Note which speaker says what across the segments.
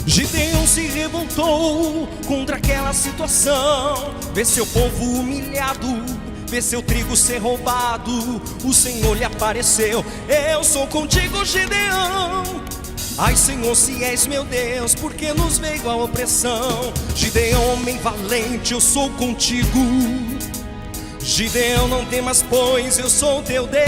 Speaker 1: Gideão se revoltou contra aquela situação. Vê seu povo humilhado, vê seu trigo ser roubado. O Senhor lhe apareceu: eu sou contigo, Gideão. Ai, Senhor, se és meu Deus, porque nos veio a opressão? Gideão, homem valente, eu sou contigo. Gideão, não temas, pois eu sou teu Deus.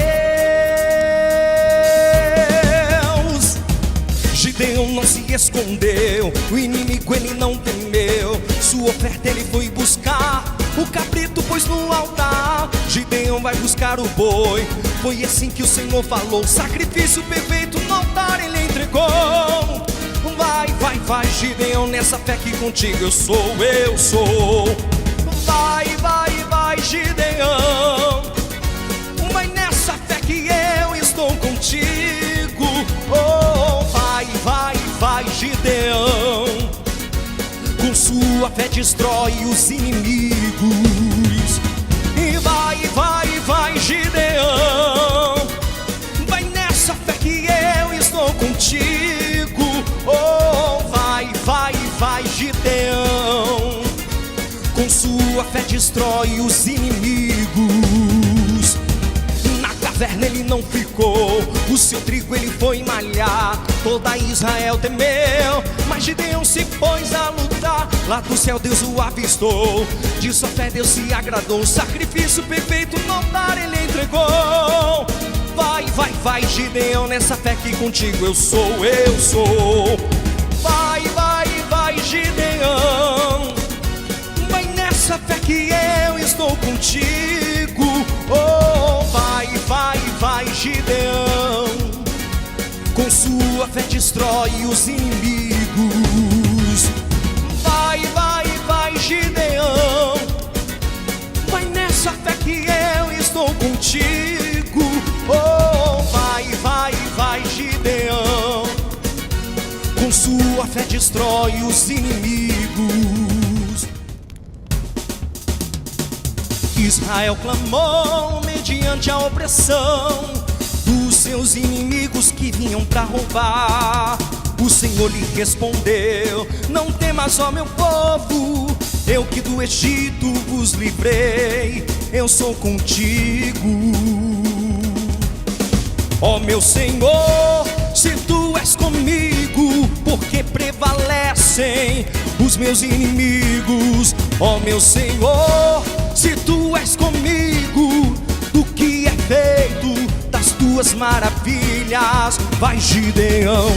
Speaker 1: Gideão não se escondeu, o inimigo ele não temeu. Sua oferta ele foi buscar, o cabrito pôs no altar. Gideão vai buscar o boi, foi assim que o Senhor falou. Sacrifício perfeito no altar ele entregou. Vai, vai, vai, Gideão, nessa fé que contigo eu sou. Vai, vai, vai, Gideão, vai nessa fé que eu estou contigo. Oh, vai, vai, vai, Gideão, com sua fé destrói os inimigos. E vai, vai, vai, Gideão, vai nessa fé que eu estou contigo. Oh, vai, vai, vai, Gideão, com sua fé destrói os inimigos. Na caverna ele não ficou, o seu trigo ele foi malhar. Toda Israel temeu, mas Gideão se pôs a lutar. Lá do céu Deus o avistou, de sua fé Deus se agradou. Sacrifício perfeito no altar ele entregou. Vai, vai, vai, Gideão, nessa fé que contigo eu sou. Vai, vai, vai, Gideão, vai nessa fé que eu estou contigo. Oh, vai, vai, vai, Gideão, com sua fé destrói os inimigos. Vai, vai, vai, Gideão, vai nessa fé que eu estou contigo. Oh, vai, vai, vai, Gideão, com sua fé destrói os inimigos. Israel clamou mediante a opressão dos seus inimigos que vinham para roubar. O Senhor lhe respondeu: não temas, ó meu povo, eu que do Egito vos livrei, eu sou contigo. Ó meu Senhor, se tu és comigo, porque prevalecem os meus inimigos? Ó meu Senhor, se tu és comigo, do que é feito das tuas maravilhas? Vai, Gideão,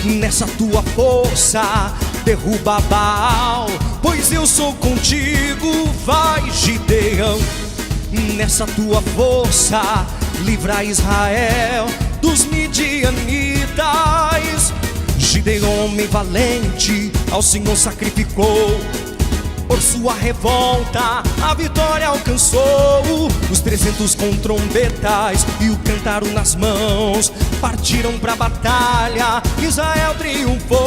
Speaker 1: nessa tua força derruba Baal, pois eu sou contigo. Vai, Gideão, nessa tua força livra Israel dos midianitas. Gideão, homem valente, ao Senhor sacrificou. Por sua revolta a vitória alcançou. Os 300 com trombetas e o cântaro nas mãos partiram pra batalha, Israel triunfou.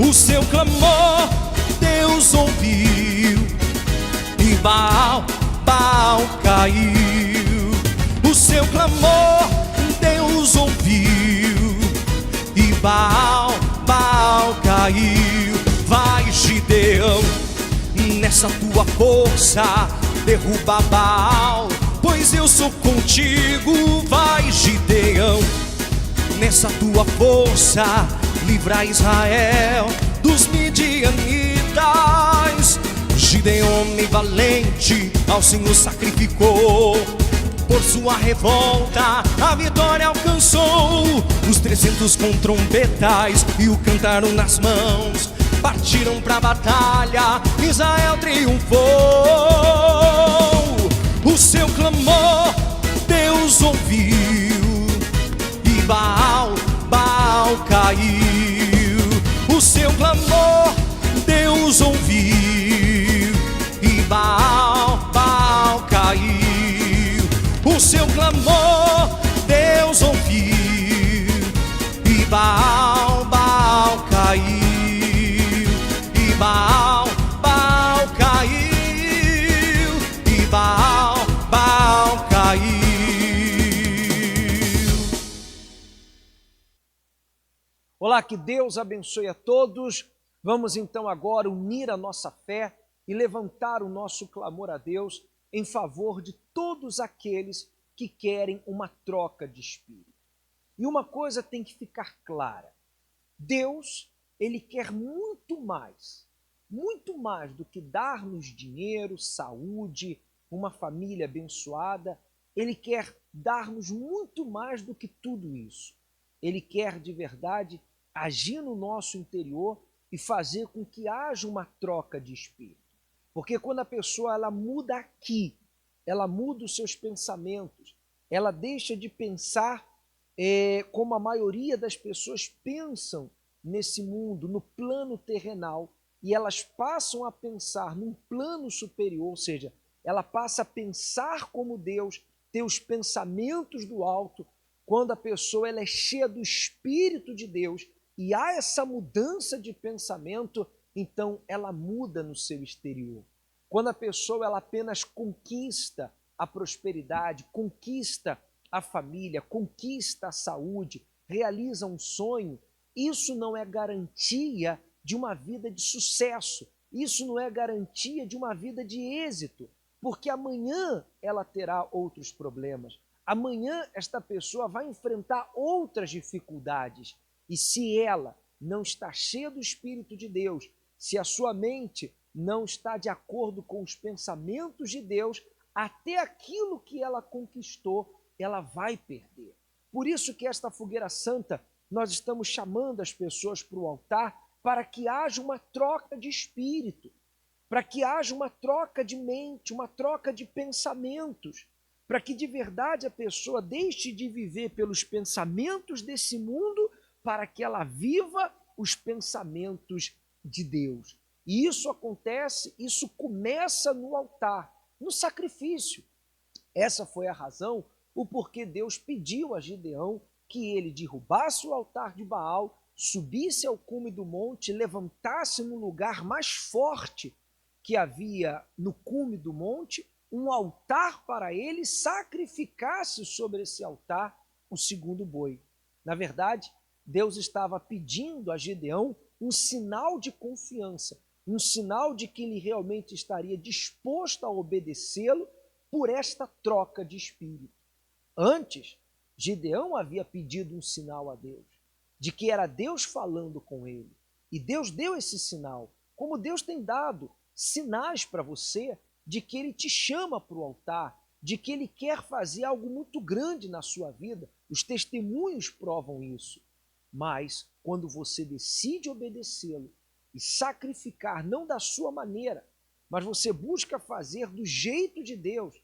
Speaker 1: O seu clamor Deus ouviu e Baal caiu. O seu clamor Deus ouviu e Baal caiu. Vai, Gideão, nessa tua força derruba Baal, pois eu sou contigo. Vai, Gideão, nessa tua força livra Israel dos midianitas. Gideão, homem valente, ao Senhor sacrificou. Por sua revolta a vitória alcançou. Os 300 com trombetas e o cântaro nas mãos partiram pra batalha, Israel triunfou. O seu clamor Deus ouviu e Baal caiu. O seu clamor Deus ouviu e Baal caiu. O seu clamor Deus ouviu e Baal caiu. Baal caiu e Baal caiu.
Speaker 2: Olá, Olá, que Deus abençoe a todos. Vamos então agora unir a nossa fé e levantar o nosso clamor a Deus em favor de todos aqueles que querem uma troca de espírito. E uma coisa tem que ficar clara: Deus, Ele quer muito mais do que dar-nos dinheiro, saúde, uma família abençoada. Ele quer dar-nos muito mais do que tudo isso. Ele quer de verdade agir no nosso interior e fazer com que haja uma troca de espírito. Porque quando a pessoa ela muda aqui, ela muda os seus pensamentos, ela deixa de pensar como a maioria das pessoas pensam nesse mundo, no plano terrenal, e elas passam a pensar num plano superior, ou seja, ela passa a pensar como Deus, ter os pensamentos do alto. Quando a pessoa ela é cheia do Espírito de Deus e há essa mudança de pensamento, então ela muda no seu exterior. Quando a pessoa ela apenas conquista a prosperidade, conquista a família, conquista a saúde, realiza um sonho, isso não é garantia de uma vida de sucesso, isso não é garantia de uma vida de êxito, porque amanhã ela terá outros problemas, amanhã esta pessoa vai enfrentar outras dificuldades, e se ela não está cheia do Espírito de Deus, se a sua mente não está de acordo com os pensamentos de Deus, até aquilo que ela conquistou, ela vai perder. Por isso que esta fogueira santa, nós estamos chamando as pessoas para o altar para que haja uma troca de espírito, para que haja uma troca de mente, uma troca de pensamentos, para que de verdade a pessoa deixe de viver pelos pensamentos desse mundo para que ela viva os pensamentos de Deus. E isso acontece, isso começa no altar, no sacrifício. Essa foi a razão, o porquê Deus pediu a Gideão que ele derrubasse o altar de Baal, subisse ao cume do monte, levantasse no lugar mais forte que havia no cume do monte, um altar para ele, sacrificasse sobre esse altar o segundo boi. Na verdade, Deus estava pedindo a Gideão um sinal de confiança, um sinal de que ele realmente estaria disposto a obedecê-lo por esta troca de espírito. Antes, Gideão havia pedido um sinal a Deus, de que era Deus falando com ele. E Deus deu esse sinal, como Deus tem dado sinais para você de que Ele te chama para o altar, de que Ele quer fazer algo muito grande na sua vida. Os testemunhos provam isso. Mas, quando você decide obedecê-lo e sacrificar, não da sua maneira, mas você busca fazer do jeito de Deus,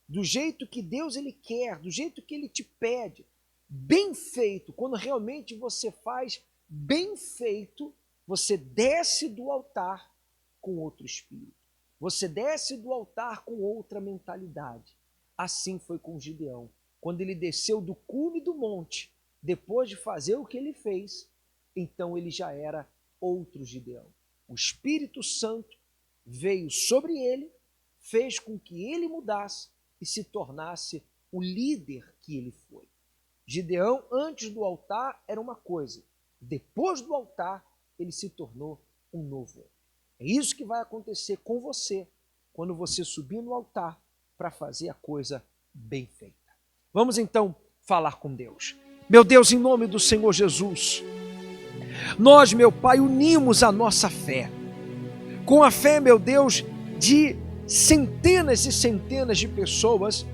Speaker 2: do jeito que Deus Ele quer, do jeito que Ele te pede, bem feito, quando realmente você faz bem feito, você desce do altar com outro espírito. Você desce do altar com outra mentalidade. Assim foi com Gideão. Quando ele desceu do cume do monte, depois de fazer o que ele fez, então ele já era outro Gideão. O Espírito Santo veio sobre ele, fez com que ele mudasse e se tornasse o líder que ele foi. Gideão, antes do altar, era uma coisa. Depois do altar, ele se tornou um novo homem. É isso que vai acontecer com você quando você subir no altar para fazer a coisa bem feita. Vamos então falar com Deus. Meu Deus, em nome do Senhor Jesus, nós, meu Pai, unimos a nossa fé. Com a fé, meu Deus, de centenas e centenas de pessoas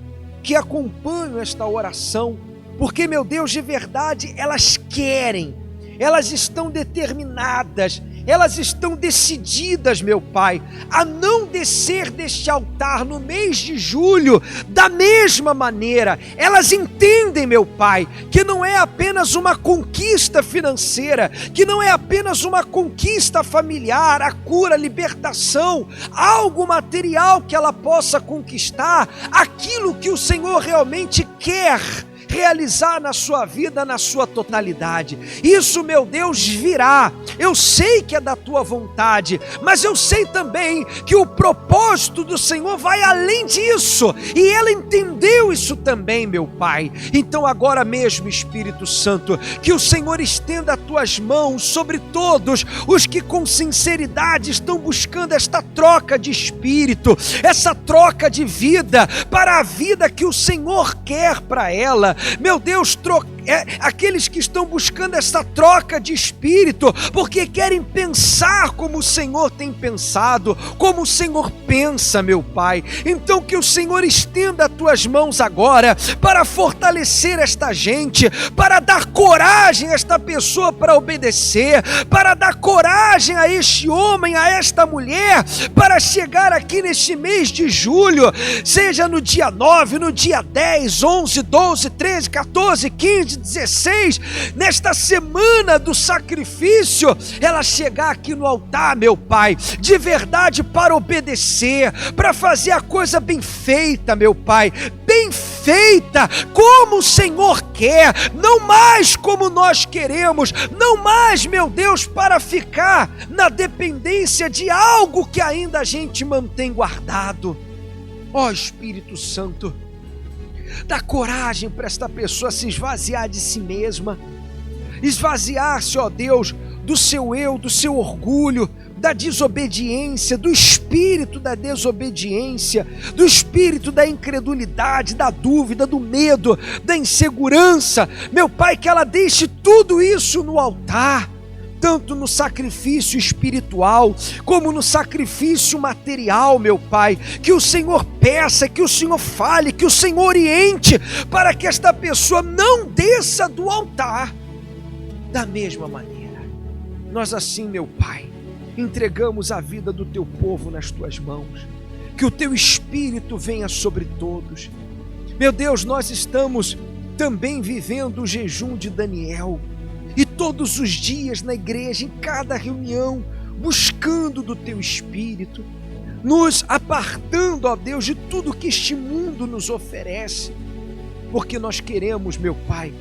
Speaker 2: que acompanham esta oração, porque, meu Deus, de verdade, elas querem, elas estão determinadas, elas estão decididas, meu Pai, a não descer deste altar no mês de julho da mesma maneira. Elas entendem, meu Pai, que não é apenas uma conquista financeira, que não é apenas uma conquista familiar, a cura, a libertação, algo material que ela possa conquistar, aquilo que o Senhor realmente quer realizar na sua vida, na sua totalidade. Isso, meu Deus, virá. Eu sei que é da tua vontade, mas eu sei também que o propósito do Senhor vai além disso, e ela entendeu isso também, meu Pai. Então agora mesmo, Espírito Santo, que o Senhor estenda as tuas mãos sobre todos os que com sinceridade estão buscando esta troca de espírito, essa troca de vida para a vida que o Senhor quer para ela. Meu Deus, aqueles que estão buscando essa troca de espírito, porque querem pensar como o Senhor tem pensado, como o Senhor pensa, meu Pai. Então que o Senhor estenda as tuas mãos agora para fortalecer esta gente, para dar coragem a esta pessoa para obedecer, para dar coragem a este homem, a esta mulher, para chegar aqui neste mês de julho, seja no dia 9, no dia 10, 11, 12, 13, 14, 15, 16, nesta semana do sacrifício, ela chegar aqui no altar, meu Pai, de verdade para obedecer, para fazer a coisa bem feita, meu Pai, bem feita, como o Senhor quer, não mais como nós queremos, não mais, meu Deus, para ficar na dependência de algo que ainda a gente mantém guardado. Ó Espírito Santo, dá coragem para esta pessoa se esvaziar de si mesma, esvaziar-se, ó Deus, do seu eu, do seu orgulho, da desobediência, do espírito da desobediência, do espírito da incredulidade, da dúvida, do medo, da insegurança. Meu Pai, que ela deixe tudo isso no altar, tanto no sacrifício espiritual, como no sacrifício material, meu Pai. Que o Senhor peça, que o Senhor fale, que o Senhor oriente, para que esta pessoa não desça do altar da mesma maneira. Nós assim, meu Pai, entregamos a vida do teu povo nas tuas mãos, que o teu Espírito venha sobre todos. Meu Deus, nós estamos também vivendo o jejum de Daniel, e todos os dias na igreja, em cada reunião, buscando do teu Espírito, nos apartando, ó Deus, de tudo que este mundo nos oferece, porque nós queremos, meu Pai,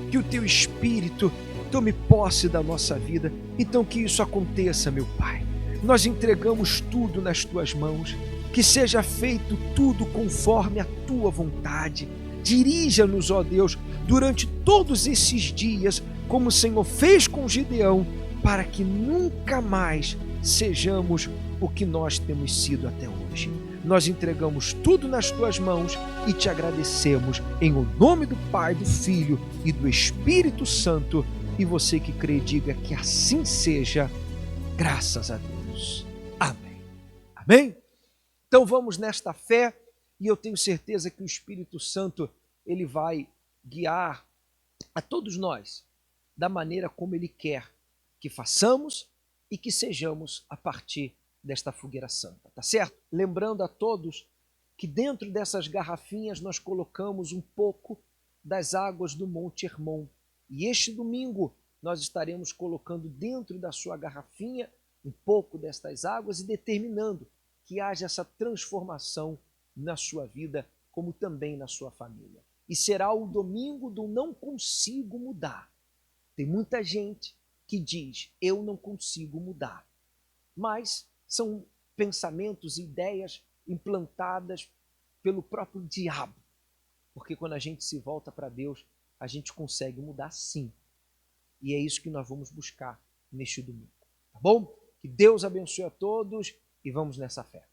Speaker 2: que o teu Espírito tome posse da nossa vida. Então que isso aconteça, meu Pai. Nós entregamos tudo nas tuas mãos, que seja feito tudo conforme a tua vontade. Dirija-nos, ó Deus, durante todos esses dias, como o Senhor fez com Gideão, para que nunca mais sejamos o que nós temos sido até hoje. Nós entregamos tudo nas tuas mãos e te agradecemos em o nome do Pai, do Filho e do Espírito Santo. E você que crê, diga que assim seja, graças a Deus. Amém. Amém? Então vamos nesta fé, e eu tenho certeza que o Espírito Santo, ele vai guiar a todos nós da maneira como ele quer que façamos e que sejamos a partir desta fogueira santa, tá certo? Lembrando a todos que dentro dessas garrafinhas nós colocamos um pouco das águas do Monte Hermon. E este domingo nós estaremos colocando dentro da sua garrafinha um pouco destas águas e determinando que haja essa transformação na sua vida, como também na sua família. E será o domingo do não consigo mudar. Tem muita gente que diz, eu não consigo mudar. Mas são pensamentos e ideias implantadas pelo próprio diabo. Porque quando a gente se volta para Deus, a gente consegue mudar sim. E é isso que nós vamos buscar neste domingo. Tá bom? Que Deus abençoe a todos e vamos nessa fé.